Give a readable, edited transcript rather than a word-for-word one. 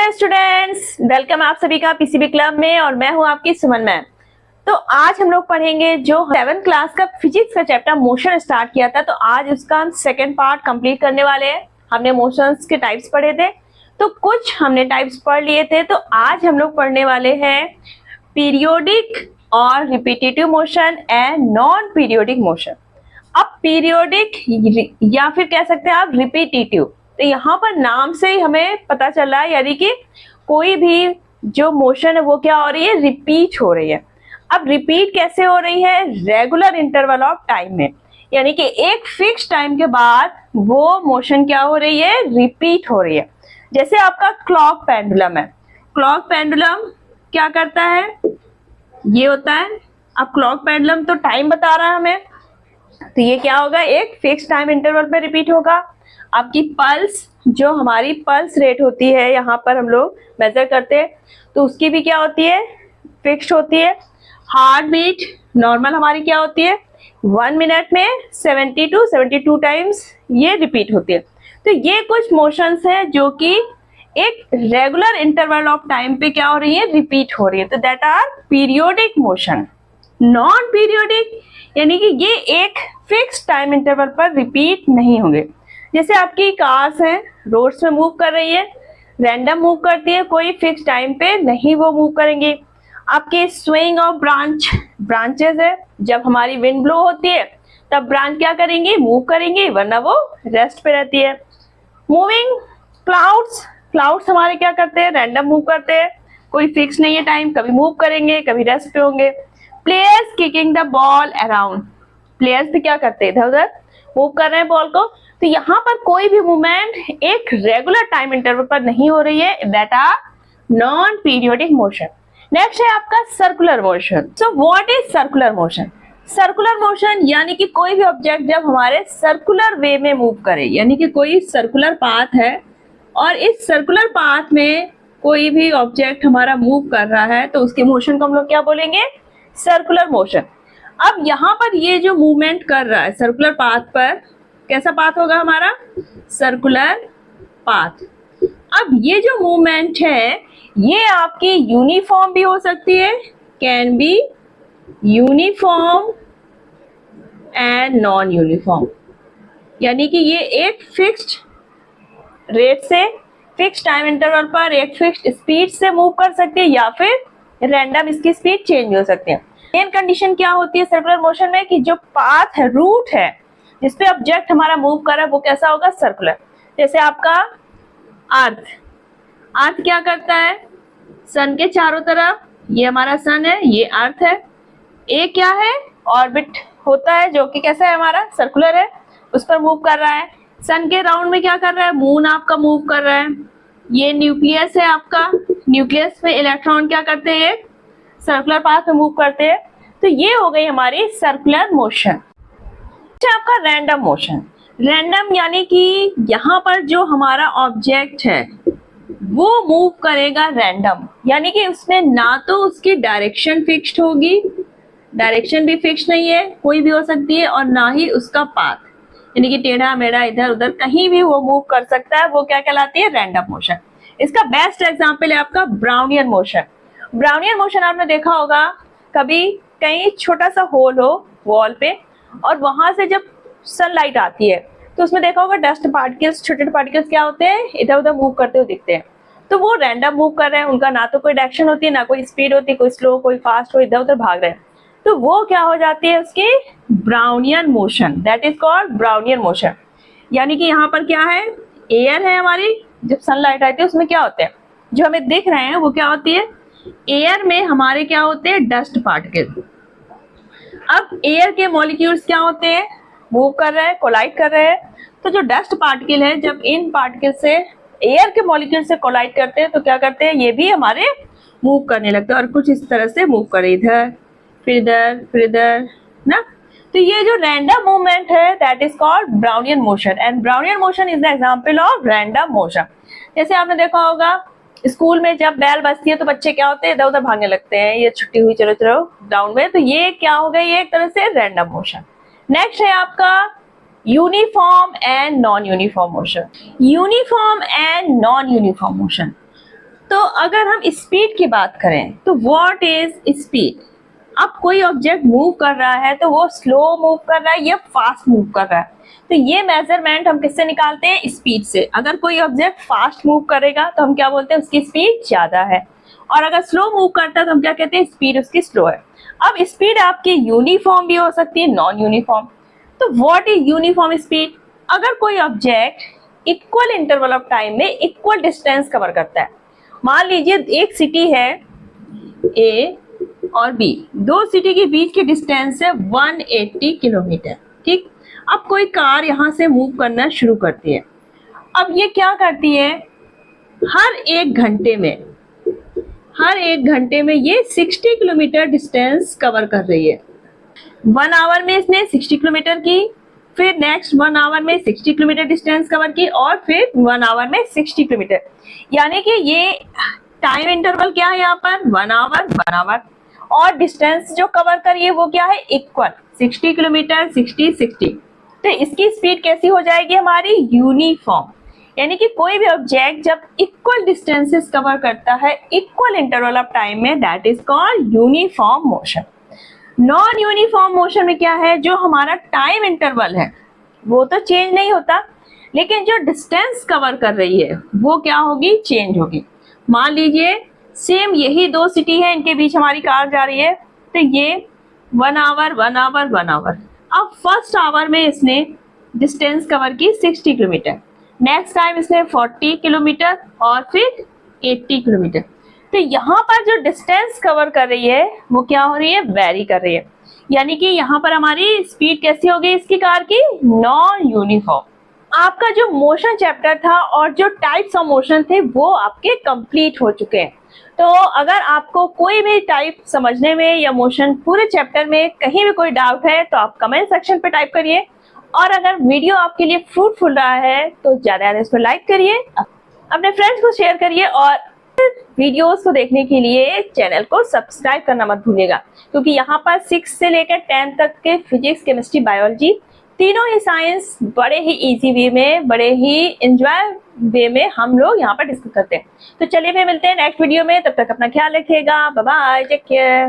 Hello students, welcome आप सभी का पीसीबी क्लब में। और मैं हूं आपकी सुमन मैम। तो आज हम लोग पढ़ेंगे जो 7th क्लास का फिजिक्स का चैप्टर मोशन स्टार्ट किया था, तो आज उसका हम सेकेंड पार्ट कंप्लीट करने वाले हैं। हमने मोशंस के टाइप्स पढ़े थे, तो कुछ हमने टाइप्स पढ़ लिए थे, तो आज हम लोग पढ़ने वाले हैं पीरियोडिक और repetitive motion and non periodic motion. अब पीरियोडिक या फिर कह सकते हैं आप रिपीटेटिव, तो यहाँ पर नाम से ही हमें पता चल रहा है, यानी कि कोई भी जो मोशन है वो क्या हो रही है, रिपीट हो रही है। अब रिपीट कैसे हो रही है, रेगुलर इंटरवल ऑफ टाइम में, यानी कि एक फिक्स टाइम के बाद वो मोशन क्या हो रही है, रिपीट हो रही है। जैसे आपका क्लॉक पेंडुलम है, क्लॉक पेंडुलम क्या करता है, ये होता है। अब क्लॉक पेंडुलम तो टाइम बता रहा है हमें, तो ये क्या होगा, एक फिक्स टाइम इंटरवल पे रिपीट होगा। आपकी पल्स, जो हमारी पल्स रेट होती है, यहाँ पर हम लोग मेजर करते हैं, तो उसकी भी क्या होती है, फिक्स्ड होती है। हार्ट बीट नॉर्मल हमारी क्या होती है, 1 मिनट में 70 to 72 टाइम्स ये रिपीट होती है। तो ये कुछ मोशंस हैं जो कि एक रेगुलर इंटरवल ऑफ टाइम पे क्या हो रही है, रिपीट हो रही है, तो that are periodic motion. Non periodic यानी कि ये एक फिक्स टाइम इंटरवल पर रिपीट नहीं होंगे। जैसे आपकी कार्स हैं, रोड्स में मूव कर रही है, रैंडम मूव करती है, कोई फिक्स टाइम पे नहीं वो मूव करेंगे। आपके स्विंग ऑफ ब्रांचेस है, जब हमारी विंड ब्लो होती है तब ब्रांच क्या करेंगी, मूव करेंगी, वरना वो रेस्ट पे रहती है। मूविंग क्लाउड्स हमारे क्या करते हैं, रैंडम मूव करते हैं, कोई फिक्स नहीं है टाइम, कभी मूव करेंगे कभी रेस्ट पे होंगे। Players kicking the ball around, players भी क्या करते हैं, इधर उधर मूव कर रहे हैं बॉल को। तो यहाँ पर कोई भी मूवमेंट एक रेगुलर टाइम इंटरवल पर नहीं हो रही है, that are non periodic motion. Next है आपका circular motion. So what is circular motion? Circular motion यानी कि कोई भी ऑब्जेक्ट जब हमारे सर्कुलर वे में मूव करे, यानी कि कोई सर्कुलर पाथ है और इस सर्कुलर पाथ में कोई भी ऑब्जेक्ट हमारा मूव कर रहा है, तो उसके मोशन को हम लोग क्या बोलेंगे, सर्कुलर मोशन। अब यहाँ पर ये जो मूवमेंट कर रहा है सर्कुलर पाथ पर, कैसा पाथ होगा हमारा, सर्कुलर पाथ। अब ये जो मूवमेंट है ये आपकी यूनिफॉर्म भी हो सकती है, can be uniform and non uniform, यानी कि ये एक फिक्स्ड रेट से फिक्स्ड टाइम इंटरवल पर एक फिक्स्ड स्पीड से मूव कर सकती है, या फिर रैंडम इसकी स्पीड चेंज हो सकती है। मेन कंडीशन क्या होती है सर्कुलर मोशन में, कि जो पाथ है, रूट है जिसपे ऑब्जेक्ट हमारा मूव कर रहा है, वो कैसा होगा, सर्कुलर। जैसे आपका अर्थ क्या करता है, सन के चारों तरफ, ये हमारा सन है, ये अर्थ है, ए क्या है, ऑर्बिट होता है जो कि कैसा है, हमारा सर्कुलर है, उस पर मूव कर रहा है। सन के राउंड में क्या कर रहा है, मून आपका मूव कर रहा है। ये न्यूक्लियस है आपका, न्यूक्लियस में इलेक्ट्रॉन क्या करते हैं, सर्कुलर पाथ में मूव करते हैं। तो ये हो गई हमारी सर्कुलर मोशन। आपका रैंडम मोशन, रैंडम यानी कि यहाँ पर जो हमारा ऑब्जेक्ट है वो मूव करेगा रैंडम, यानी कि उसमें ना तो उसकी डायरेक्शन फिक्स्ड होगी, डायरेक्शन भी फिक्स नहीं है, कोई भी हो सकती है, और ना ही उसका पाथ, यानी कि टेढ़ा मेढ़ा इधर उधर कहीं भी वो मूव कर सकता है, वो क्या कहलाती है, रैंडम मोशन। इसका बेस्ट एग्जांपल है आपका ब्राउनियन मोशन। ब्राउनियन मोशन आपने देखा होगा, कभी कहीं छोटा सा होल हो वॉल पे और वहां से जब सनलाइट आती है तो उसमें देखा होगा डस्ट पार्टिकल्स, छोटे छोटे पार्टिकल्स क्या होते हैं, इधर उधर मूव करते हुए दिखते हैं। तो वो रैंडम मूव कर रहे हैं, उनका ना तो कोई डायरेक्शन होती है, ना कोई स्पीड होती है, कोई स्लो कोई फास्ट, कोई इधर उधर भाग रहे हैं, तो वो क्या हो जाती है, उसकी Brownian motion, that is called Brownian motion. यानी कि यहाँ पर क्या है, एयर है हमारी, जब सनलाइट आती है उसमें क्या होते हैं, जो हमें दिख रहे हैं वो क्या होती है, एयर में हमारे क्या होते हैं, डस्ट पार्टिकल। अब एयर के मॉलिक्यूल्स क्या होते हैं, मूव कर रहे हैं, कोलाइड कर रहे हैं, तो जो डस्ट पार्टिकल है जब इन पार्टिकल से एयर के मॉलिक्यूल से कोलाइड करते हैं तो क्या करते हैं, ये भी हमारे मूव करने लगते हैं, और कुछ इस तरह से मूव करे, इधर फिर इधर ना। तो ये जो रैंडम मूवमेंट है that is called Brownian motion, and Brownian motion is the example of random motion. जैसे आपने देखा होगा स्कूल में जब बेल बजती है तो बच्चे क्या होते हैं, इधर उधर भागने लगते हैं, ये छुट्टी हुई चलो चलो ग्राउंड में, तो ये क्या हो गया, ये एक तरह से रैंडम मोशन। नेक्स्ट है आपका uniform and non uniform motion. Uniform and non uniform motion, तो अगर हम स्पीड की बात करें तो व्हाट इज स्पीड? अब कोई ऑब्जेक्ट मूव कर रहा है तो वो स्लो मूव कर रहा है या फास्ट मूव कर रहा है, तो ये मेजरमेंट हम किससे निकालते हैं? स्पीड से। अगर कोई ऑब्जेक्ट फास्ट मूव करेगा तो हम क्या बोलते हैं? उसकी स्पीड ज्यादा है, और अगर स्लो मूव करता है तो हम क्या कहते हैं? स्पीड उसकी स्लो है। अब स्पीड आपकी यूनिफॉर्म भी हो सकती है, नॉन यूनिफॉर्म। तो व्हाट इज यूनिफॉर्म स्पीड? अगर कोई object equal interval of time में इक्वल डिस्टेंस कवर करता है, मान लीजिए एक सिटी है ए और बी, दो सिटी के बीच की डिस्टेंस है 180 किलोमीटर, ठीक। अब कोई कार यहां से मूव करना शुरू करती है। अब ये क्या करती है? हर एक घंटे में ये 60 किलोमीटर डिस्टेंस कवर कर रही है। 1 आवर में इसने 60 किलोमीटर की, फिर नेक्स्ट 1 आवर में 60 किलोमीटर डिस्टेंस कवर की, और फिर 1 आवर में 60 किलोमीटर। यानी कि ये टाइम इंटरवल क्या है यहाँ पर? 1 आवर, और डिस्टेंस जो कवर करिए वो क्या है? Equal, 60 kilometre, 60। तो इसकी स्पीड कैसी हो जाएगी हमारी? यूनिफॉर्म। यानी कि कोई भी ऑब्जेक्ट जब इक्वल डिस्टेंसेस कवर करता है इक्वल इंटरवल ऑफ टाइम में, that is called uniform motion. Non uniform motion में क्या है? जो हमारा टाइम इंटरवल है वो तो चेंज नहीं होता, लेकिन जो डिस्टेंस कवर कर रही है वो क्या होगी? चेंज होगी। मान लीजिए सेम यही दो सिटी है, इनके बीच हमारी कार जा रही है, तो ये 1 आवर। अब फर्स्ट आवर में इसने डिस्टेंस कवर की 60 किलोमीटर, नेक्स्ट टाइम इसने 40 किलोमीटर, और फिर 80 किलोमीटर। तो यहाँ पर जो डिस्टेंस कवर कर रही है वो क्या हो रही है? वेरी कर रही है। यानी कि यहाँ पर हमारी स्पीड कैसी हो गई इसकी कार की? Non uniform. आपका जो मोशन चैप्टर था और जो टाइप्स ऑफ मोशन थे वो आपके कंप्लीट हो चुके हैं। तो अगर आपको कोई भी टाइप समझने में या मोशन पूरे चैप्टर में कहीं भी कोई डाउट है तो आप कमेंट सेक्शन पे टाइप करिए, और अगर वीडियो आपके लिए फ्रूटफुल रहा है तो ज्यादा इसको लाइक करिए, अपने फ्रेंड्स को शेयर करिए, और वीडियोस को देखने के लिए चैनल को सब्सक्राइब करना मत भूलिएगा, क्योंकि यहाँ पर 6 से लेकर 10 तक के फिजिक्स, केमिस्ट्री, बायोलॉजी तीनों ही साइंस बड़े ही इजी वे में, बड़े ही एंजॉय वे में हम लोग यहाँ पर डिस्कस करते हैं। तो चलिए फिर मिलते हैं नेक्स्ट वीडियो में, तब तक अपना ख्याल रखिएगा। Bye bye, take care.